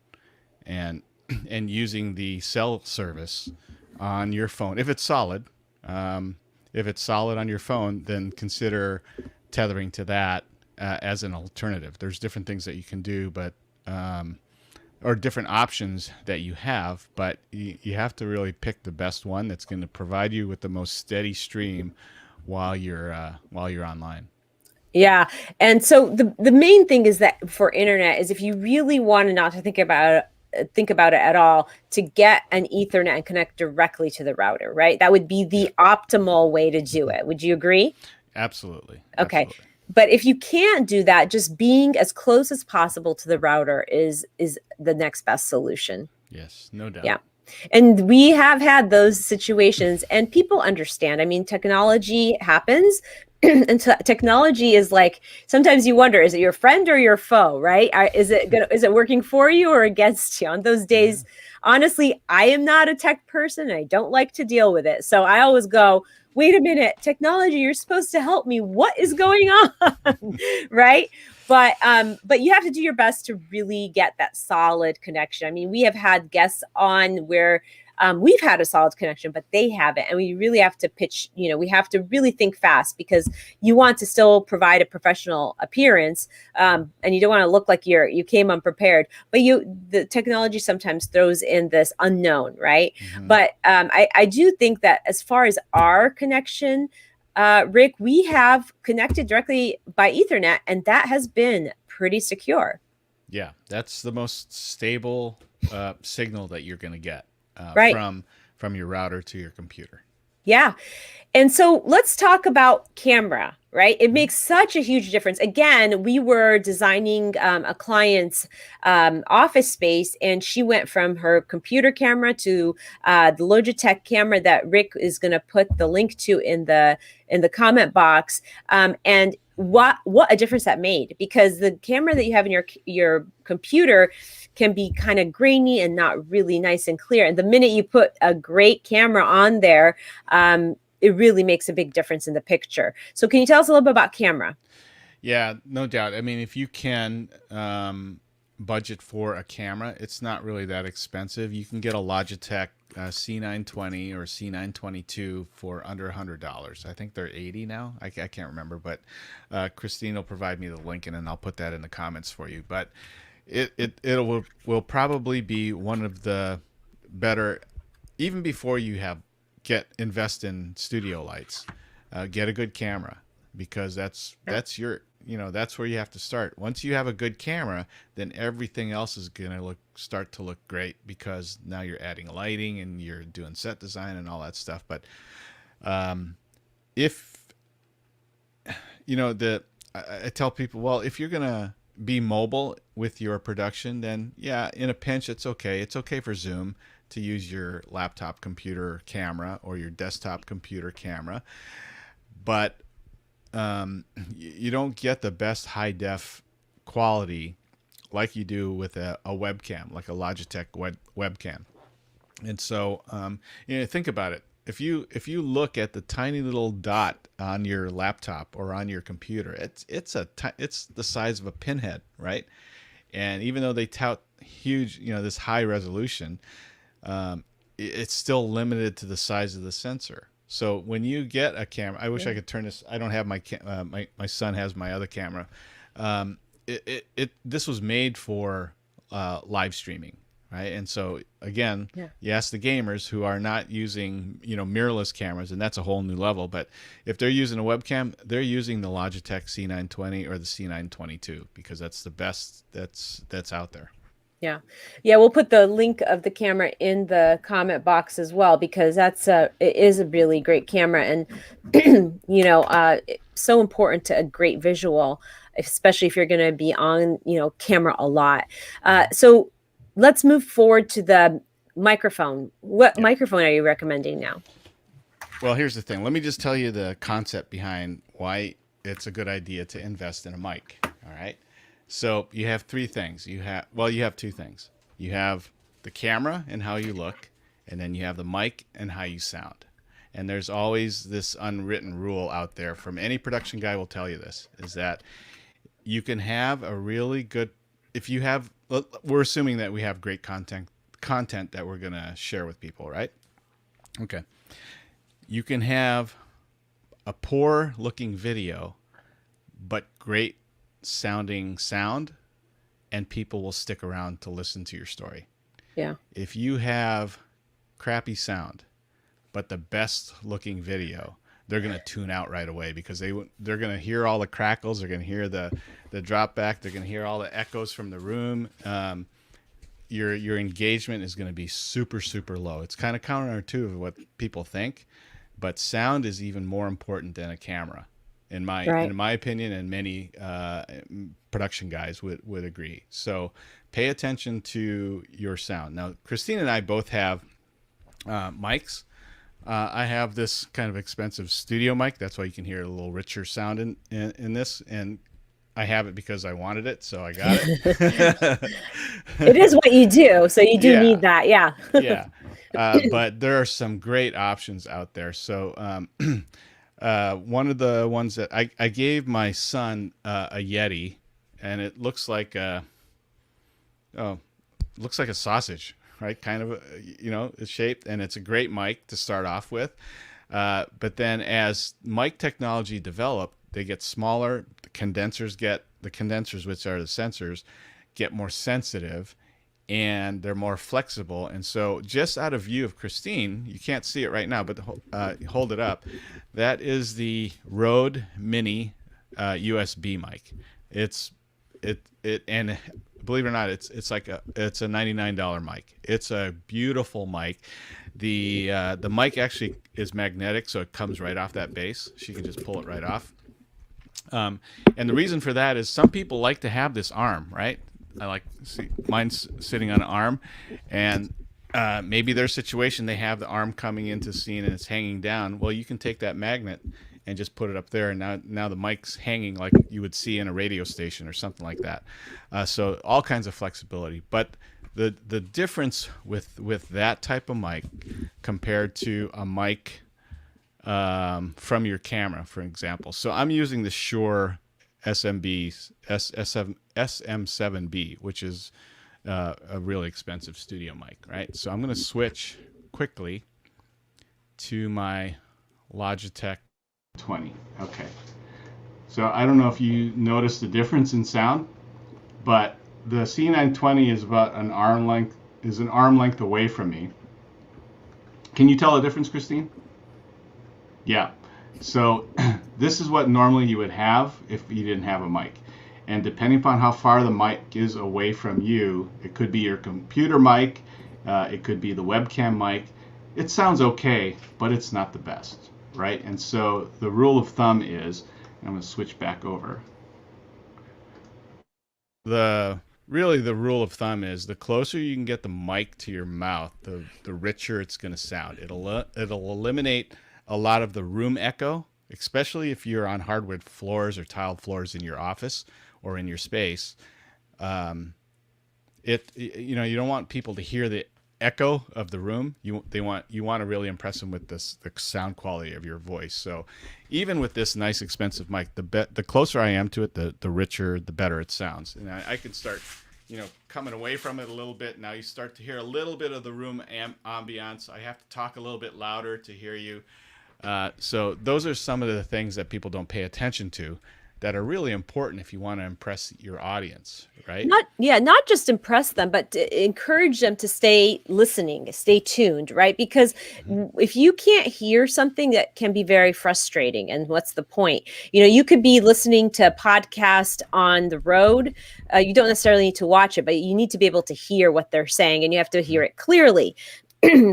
and using the cell service on your phone. If it's solid on your phone, then consider tethering to that as an alternative. There's different things that you can do, but or different options that you have, but you have to really pick the best one that's going to provide you with the most steady stream while you're online. Yeah. And so the main thing is that for internet is, if you really want to not to think about it at all, to get an Ethernet and connect directly to the router, right? That would be the optimal way to do it. Would you agree? Absolutely. Okay. Absolutely. But if you can't do that, just being as close as possible to the router is the next best solution. Yes, no doubt. Yeah. And we have had those situations, and people understand. I mean, technology happens. And technology is like, sometimes you wonder, is it your friend or your foe, right? Is it working for you or against you? On those days, honestly, I am not a tech person. And I don't like to deal with it. So I always go, wait a minute, technology, you're supposed to help me. What is going on? Right? But you have to do your best to really get that solid connection. I mean, we have had guests on where we've had a solid connection, but they haven't. And we really have to pitch, we have to really think fast, because you want to still provide a professional appearance. And you don't want to look like you came unprepared, but the technology sometimes throws in this unknown, right? Mm-hmm. But I do think that as far as our connection, Rick, we have connected directly by Ethernet, and that has been pretty secure. Yeah, that's the most stable signal that you're going to get. Right. From your router to your computer. Yeah. And so let's talk about camera. right? It Mhm. makes such a huge difference. Again, we were designing a client's office space, and she went from her computer camera to the Logitech camera that Rick is going to put the link to in the comment box. And what a difference that made, because the camera that you have in your computer can be kind of grainy and not really nice and clear. And the minute you put a great camera on there, it really makes a big difference in the picture. So can you tell us a little bit about camera? Yeah, no doubt. I mean, if you can budget for a camera, it's not really that expensive. You can get a Logitech C920 or C922 for under $100. I think they're 80 now. I can't remember, but Christine will provide me the link, and then I'll put that in the comments for you. But will probably be one of the better, even before you have invest in studio lights. Get a good camera, because that's your, that's where you have to start. Once you have a good camera, then everything else is gonna start to look great, because now you're adding lighting and you're doing set design and all that stuff. But if the I tell people, well, if you're gonna be mobile with your production, then yeah, in a pinch, it's okay. It's okay for Zoom to use your laptop computer camera or your desktop computer camera, but you don't get the best high def quality like you do with a webcam, like a Logitech webcam. And so, think about it. If you look at the tiny little dot on your laptop or on your computer, it's the size of a pinhead, right? And even though they tout huge, this high resolution, it's still limited to the size of the sensor. So when you get a camera, I wish I could turn this. I don't have my son has my other camera. This was made for live streaming, right? And so again, Yeah. you ask the gamers who are not using mirrorless cameras, and that's a whole new level. But if they're using a webcam, they're using the Logitech C920 or the C922, because that's the best that's out there. Yeah. Yeah, we'll put the link of the camera in the comment box as well, because it is a really great camera, and it's so important to a great visual, especially if you're going to be on, camera a lot. So let's move forward to the microphone. What Yeah. microphone are you recommending now? Well, here's the thing. Let me just tell you the concept behind why it's a good idea to invest in a mic. All right. So you have three things. You have two things. You have the camera and how you look, and then you have the mic and how you sound. And there's always this unwritten rule out there, from any production guy will tell you this, is that you can have a really good, if you have, we're assuming that we have great content that we're going to share with people, right? Okay. You can have a poor looking video, but great sounding sound, and people will stick around to listen to your story. Yeah. If you have crappy sound, but the best looking video, they're going to tune out right away, because they're going to hear all the crackles. They're going to hear the drop back. They're going to hear all the echoes from the room. Your engagement is going to be super, super low. It's kind of counter to what people think, but sound is even more important than a camera, in my opinion, and many production guys would agree. So pay attention to your sound. Now, Christine and I both have mics. I have this kind of expensive studio mic. That's why you can hear a little richer sound in this. And I have it because I wanted it, so I got it. It is what you do, so you do Yeah, need that. Yeah. yeah. But there are some great options out there. So one of the ones that I gave my son a Yeti, and it looks like a sausage, right? Kind of, it's shaped, and it's a great mic to start off with. But then as mic technology developed, they get smaller. The condensers, which are the sensors, get more sensitive, and they're more flexible. And so just out of view of Christine, you can't see it right now, but hold it up. That is the Rode Mini USB mic. And believe it or not, it's a $99 mic. It's a beautiful mic. The mic actually is magnetic, so it comes right off that base. She can just pull it right off. Um, and the reason for that is some people like to have this arm, right? I like see mine's sitting on an arm, and maybe their situation they have the arm coming into scene and it's hanging down. Well, you can take that magnet and just put it up there, and now the mic's hanging like you would see in a radio station or something like that. So all kinds of flexibility, but the difference with that type of mic compared to a mic from your camera, for example. So I'm using the Shure SMB SM7B, which is a really expensive studio mic, right? So I'm going to switch quickly to my Logitech 20. Okay. So I don't know if you noticed the difference in sound, but the C920 is about an arm length away from me. Can you tell the difference, Christine? Yeah. So this is what normally you would have if you didn't have a mic. And depending upon how far the mic is away from you, it could be your computer mic, it could be the webcam mic. It sounds okay, but it's not the best, right? And so the rule of thumb is, I'm going to switch back over. Really the rule of thumb is the closer you can get the mic to your mouth, the richer it's going to sound. It'll eliminate a lot of the room echo, especially if you're on hardwood floors or tiled floors in your office or in your space. You don't want people to hear the echo of the room. You want to really impress them with the sound quality of your voice. So even with this nice expensive mic, the closer I am to it, the richer, the better it sounds. And I can start coming away from it a little bit. Now you start to hear a little bit of the room ambiance. I have to talk a little bit louder to hear you. So those are some of the things that people don't pay attention to that are really important if you want to impress your audience, right? Not just impress them, but to encourage them to stay listening, stay tuned, right? Because if you can't hear something, that can be very frustrating. And what's the point? You could be listening to a podcast on the road. You don't necessarily need to watch it, but you need to be able to hear what they're saying, and you have to hear it clearly.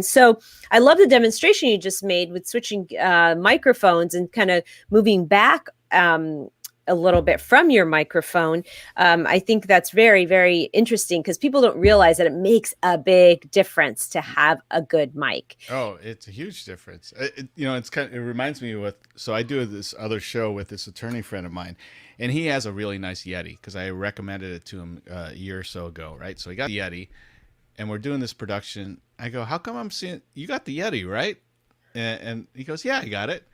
So I love the demonstration you just made with switching microphones and kind of moving back a little bit from your microphone. I think that's very, very interesting because people don't realize that it makes a big difference to have a good mic. Oh, it's a huge difference. It reminds me so I do this other show with this attorney friend of mine, and he has a really nice Yeti because I recommended it to him a year or so ago, right? So he got the Yeti, and we're doing this production. I go, how come I'm seeing you got the Yeti, right? And he goes, yeah, I got it.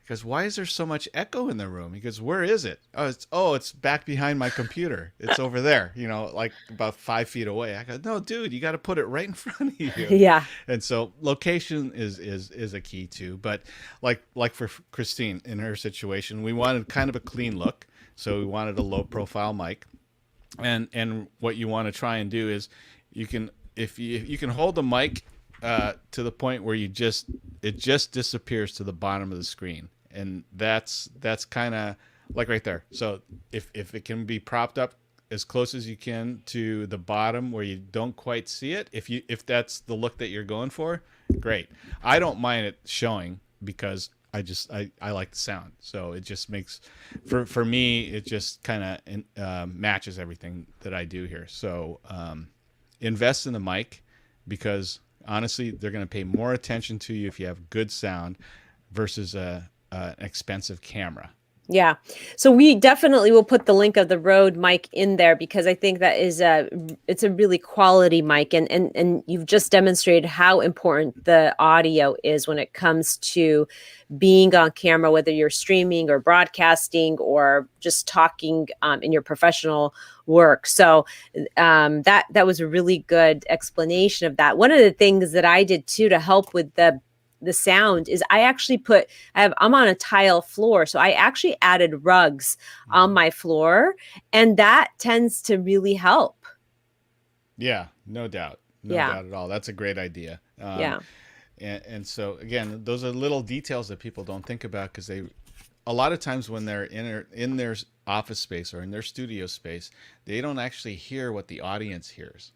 Because why is there so much echo in the room? He goes, where is it? It's back behind my computer. It's over there, like about 5 feet away. I go, no, dude, you got to put it right in front of you. Yeah. And so location is a key too. But like for Christine in her situation, we wanted kind of a clean look, so we wanted a low profile mic. And what you want to try and do is you can hold the mic to the point where it just disappears to the bottom of the screen. And that's kind of like right there. So if it can be propped up as close as you can to the bottom where you don't quite see it, if that's the look that you're going for, great. I don't mind it showing because I like the sound. So it just makes for me it just kind of matches everything that I do here. So invest in the mic because honestly, they're going to pay more attention to you if you have good sound versus an expensive camera. Yeah. So we definitely will put the link of the Rode mic in there because I think that it's a really quality mic, and you've just demonstrated how important the audio is when it comes to being on camera, whether you're streaming or broadcasting or just talking in your professional work. So that was a really good explanation of that. One of the things that I did too to help with the sound is I actually I'm on a tile floor. So I actually added rugs on my floor, and that tends to really help. Yeah, no doubt. No doubt at all. That's a great idea. Yeah. And so again, those are little details that people don't think about because a lot of times when they're in their office space or in their studio space, they don't actually hear what the audience hears.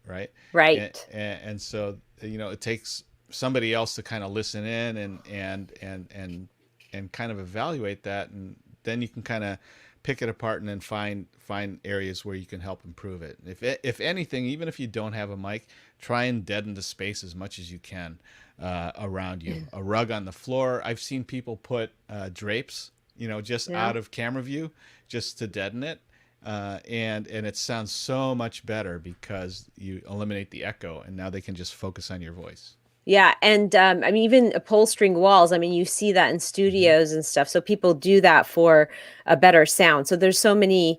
Right. Right. And so, it takes somebody else to kind of listen in and kind of evaluate that and then you can kind of pick it apart and then find areas where you can help improve it. If anything, even if you don't have a mic, try and deaden the space as much as you can around you. A rug on the floor. I've seen people put drapes, just Yeah. out of camera view, just to deaden it. And it sounds so much better because you eliminate the echo, and now they can just focus on your voice. Yeah, and I mean, even upholstering walls. I mean, you see that in Mm-hmm. studios and stuff. So people do that for a better sound. So there's so many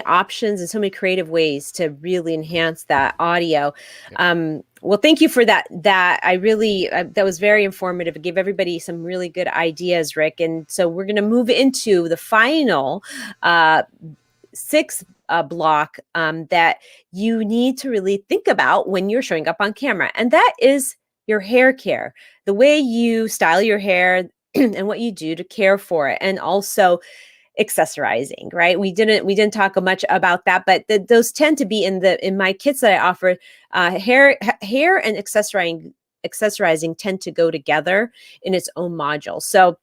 options and so many creative ways to really enhance that audio. Yep. Well, thank you for that. That that was very informative. It gave everybody some really good ideas, Rick. And so we're going to move into the final uh, six block that you need to really think about when you're showing up on camera, and that is your hair care, the way you style your hair and what you do to care for it, and also accessorizing, right? We didn't talk much about that, but those tend to be in my kits that I offer. Hair and accessorizing tend to go together in its own module. So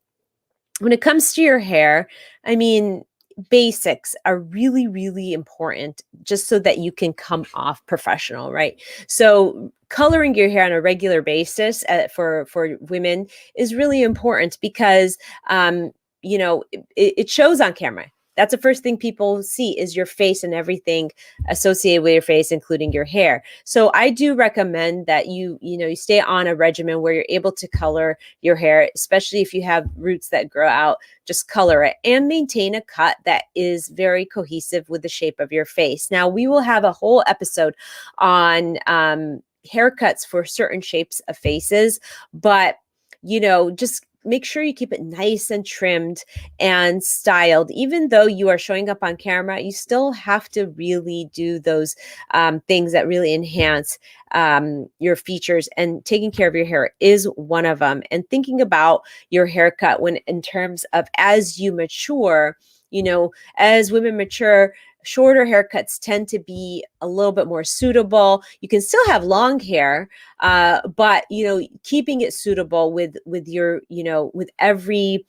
when it comes to your hair, I mean, basics are really, really important just so that you can come off professional, right? So coloring your hair on a regular basis for women is really important because it shows on camera. That's the first thing people see is your face and everything associated with your face, including your hair. So I do recommend that you stay on a regimen where you're able to color your hair, especially if you have roots that grow out. Just color it and maintain a cut that is very cohesive with the shape of your face. Now, we will have a whole episode on haircuts for certain shapes of faces, but just make sure you keep it nice and trimmed and styled. Even though you are showing up on camera, you still have to really do those things that really enhance your features, and taking care of your hair is one of them. And thinking about your haircut when in terms of as you mature, as women mature, shorter haircuts tend to be a little bit more suitable. You can still have long hair, but keeping it suitable with your with every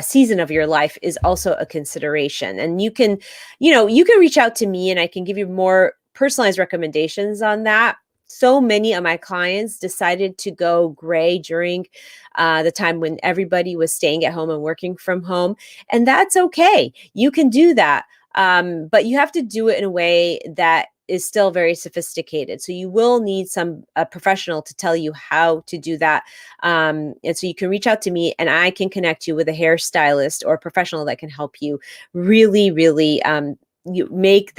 season of your life is also a consideration. And you can reach out to me, and I can give you more personalized recommendations on that. So many of my clients decided to go gray during the time when everybody was staying at home and working from home, and that's okay. You can do that. But you have to do it in a way that is still very sophisticated. So you will need a professional to tell you how to do that. And so you can reach out to me, and I can connect you with a hairstylist or a professional that can help you really, really you make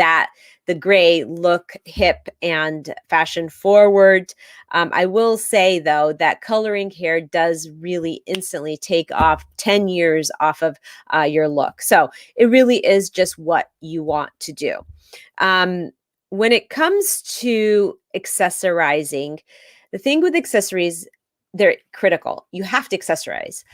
the gray look hip and fashion forward. I will say, though, that coloring hair does really instantly take off 10 years off of your look. So it really is just what you want to do. When it comes to accessorizing, the thing with accessories, they're critical. You have to accessorize.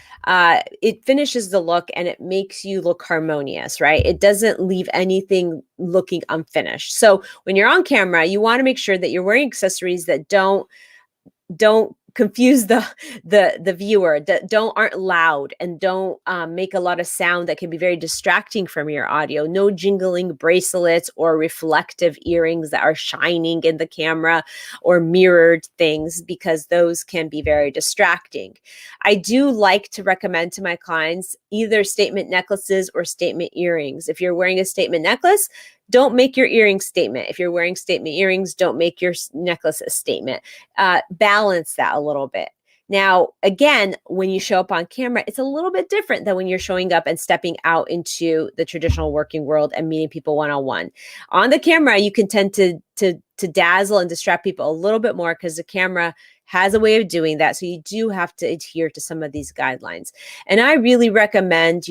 It finishes the look and it makes you look harmonious, right? It doesn't leave anything looking unfinished. So when you're on camera, you want to make sure that you're wearing accessories that don't confuse the viewer, that aren't loud and don't make a lot of sound that can be very distracting from your audio. No jingling bracelets or reflective earrings that are shining in the camera, or mirrored things, because those can be very distracting. I do like to recommend to my clients either statement necklaces or statement earrings. If you're wearing a statement necklace, don't make your earrings statement. If you're wearing statement earrings, don't make your necklace a statement. Balance that a little bit. Now, again, when you show up on camera, it's a little bit different than when you're showing up and stepping out into the traditional working world and meeting people one-on-one. On the camera, you can tend to dazzle and distract people a little bit more because the camera has a way of doing that. So you do have to adhere to some of these guidelines. And I really recommend,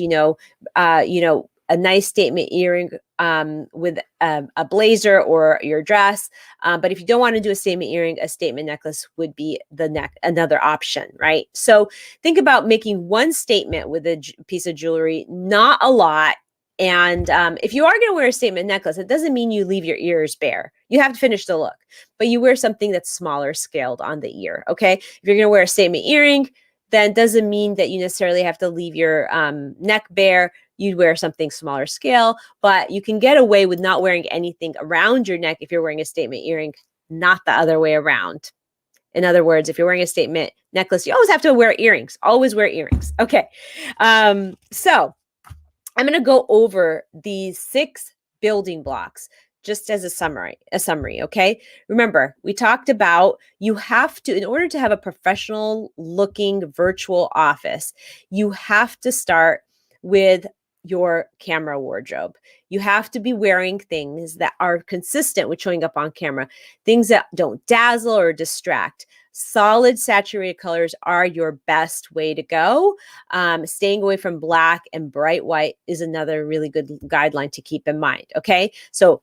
a nice statement earring with a blazer or your dress. But if you don't want to do a statement earring, a statement necklace would be another option, right? So think about making one statement with a piece of jewelry, not a lot. And if you are going to wear a statement necklace, it doesn't mean you leave your ears bare. You have to finish the look, but you wear something that's smaller scaled on the ear, okay? If you're going to wear a statement earring, then doesn't mean that you necessarily have to leave your neck bare. You'd wear something smaller scale, but you can get away with not wearing anything around your neck if you're wearing a statement earring, not the other way around. In other words, if you're wearing a statement necklace, you always have to wear earrings. Always wear earrings. Okay. So I'm going to go over these 6 building blocks just as a summary, okay? Remember, we talked about you have to, in order to have a professional looking virtual office, you have to start with your camera wardrobe. You have to be wearing things that are consistent with showing up on camera, things that don't dazzle or distract. Solid saturated colors are your best way to go. Staying away from black and bright white is another really good guideline to keep in mind. Okay. So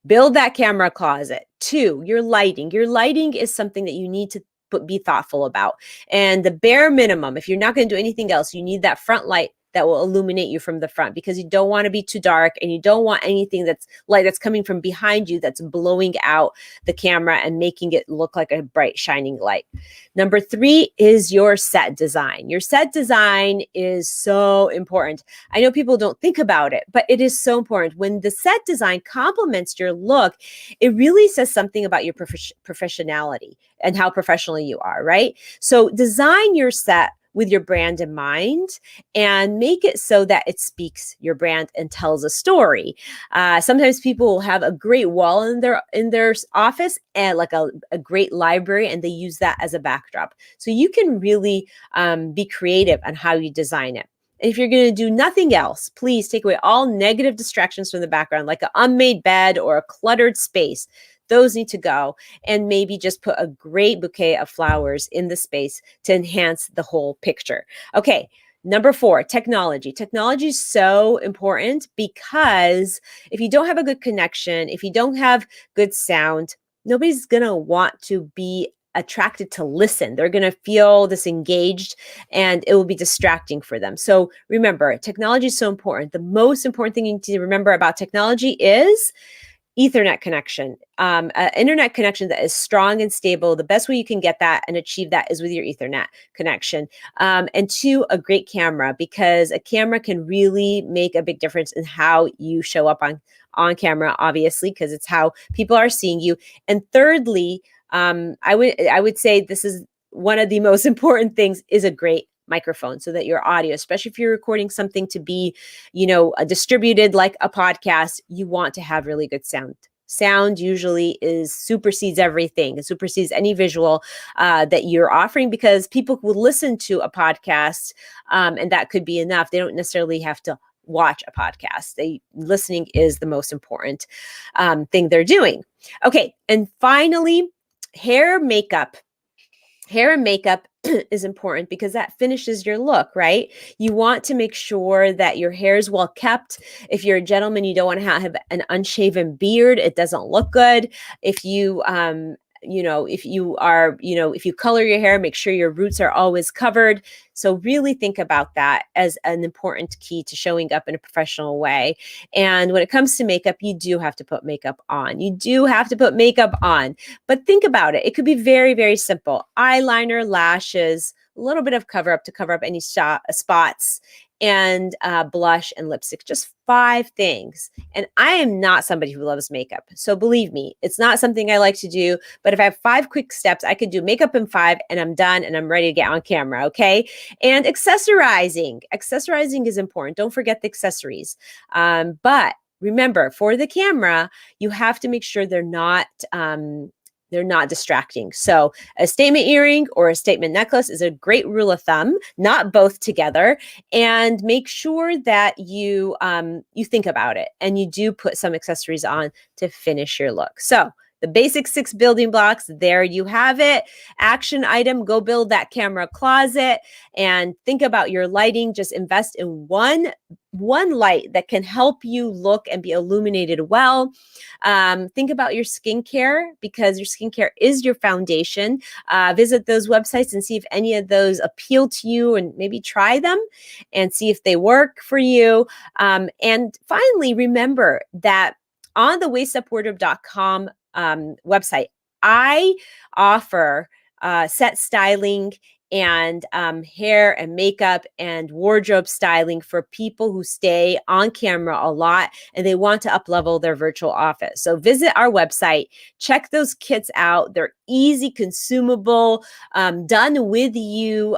build that camera closet. 2, your lighting. Your lighting is something that you need to be thoughtful about. And the bare minimum, if you're not going to do anything else, you need that front light that will illuminate you from the front, because you don't want to be too dark and you don't want anything that's light that's coming from behind you that's blowing out the camera and making it look like a bright shining light. Number 3 is your set design. Your set design is so important. I know people don't think about it, but it is so important. When the set design complements your look, it really says something about your professionality and how professional you are, right? So design your set with your brand in mind and make it so that it speaks your brand and tells a story. Sometimes people will have a great wall in their office and like a great library, and they use that as a backdrop. So you can really be creative on how you design it. If you're going to do nothing else, please take away all negative distractions from the background, like an unmade bed or a cluttered space. Those need to go, and maybe just put a great bouquet of flowers in the space to enhance the whole picture. Okay, number 4, technology. Technology is so important because if you don't have a good connection, if you don't have good sound, nobody's going to want to be attracted to listen. They're going to feel disengaged and it will be distracting for them. So remember, technology is so important. The most important thing you need to remember about technology is Ethernet connection, internet connection that is strong and stable. The best way you can get that and achieve that is with your Ethernet connection. And 2, a great camera, because a camera can really make a big difference in how you show up on camera, obviously, because it's how people are seeing you. And thirdly, I would say this is one of the most important things is a great microphone, so that your audio, especially if you're recording something to be, distributed like a podcast, you want to have really good sound. Sound usually supersedes everything. It supersedes any visual that you're offering, because people will listen to a podcast and that could be enough. They don't necessarily have to watch a podcast. Listening is the most important thing they're doing. Okay. And finally, hair and makeup is important because that finishes your look, right? You want to make sure that your hair is well kept. If you're a gentleman, you don't want to have an unshaven beard. It doesn't look good. If you, if you color your hair, make sure your roots are always covered. So really think about that as an important key to showing up in a professional way. And when it comes to makeup, you do have to put makeup on. But think about it. It could be very, very simple. Eyeliner, lashes, a little bit of cover up to cover up any spots, and blush and lipstick. Just 5 things. And I am not somebody who loves makeup. So believe me, it's not something I like to do. But if I have 5 quick steps, I could do makeup in 5 and I'm done and I'm ready to get on camera. Okay. And accessorizing. Accessorizing is important. Don't forget the accessories. But remember, for the camera, you have to make sure they're not distracting. So a statement earring or a statement necklace is a great rule of thumb, not both together. And make sure that you think about it and you do put some accessories on to finish your look. So the basic 6 building blocks, there you have it. Action item, go build that camera closet and think about your lighting. Just invest in one light that can help you look and be illuminated well. Think about your skincare, because your skincare is your foundation. Visit those websites and see if any of those appeal to you, and maybe try them and see if they work for you. And finally, remember that on the waistUPwardrobe.com website, I offer set styling and hair and makeup and wardrobe styling for people who stay on camera a lot and they want to up-level their virtual office. So visit our website, check those kits out. They're easy, consumable, done with you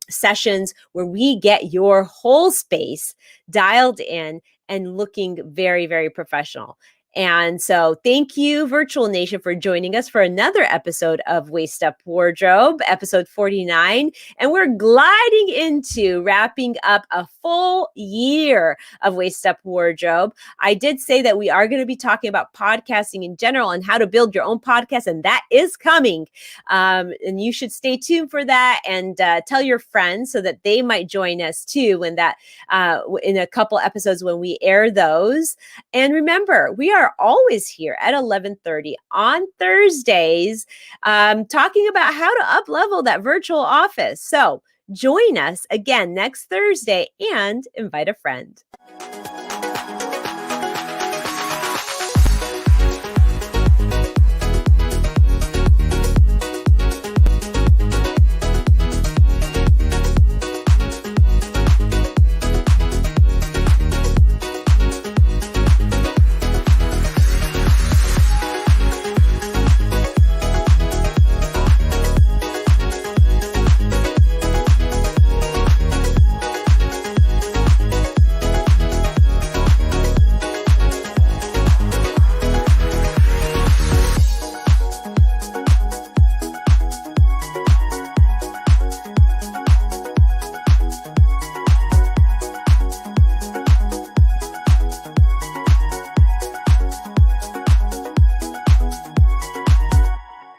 sessions where we get your whole space dialed in and looking very, very professional. And so thank you, Virtual Nation, for joining us for another episode of Waist Up Wardrobe, episode 49. And we're gliding into wrapping up a full year of Waist Up Wardrobe. I did say that we are going to be talking about podcasting in general and how to build your own podcast, and that is coming. And you should stay tuned for that and tell your friends so that they might join us too when that in a couple episodes when we air those. And remember, we are always here at 11:30 on Thursdays talking about how to up-level that virtual office. So join us again next Thursday and invite a friend.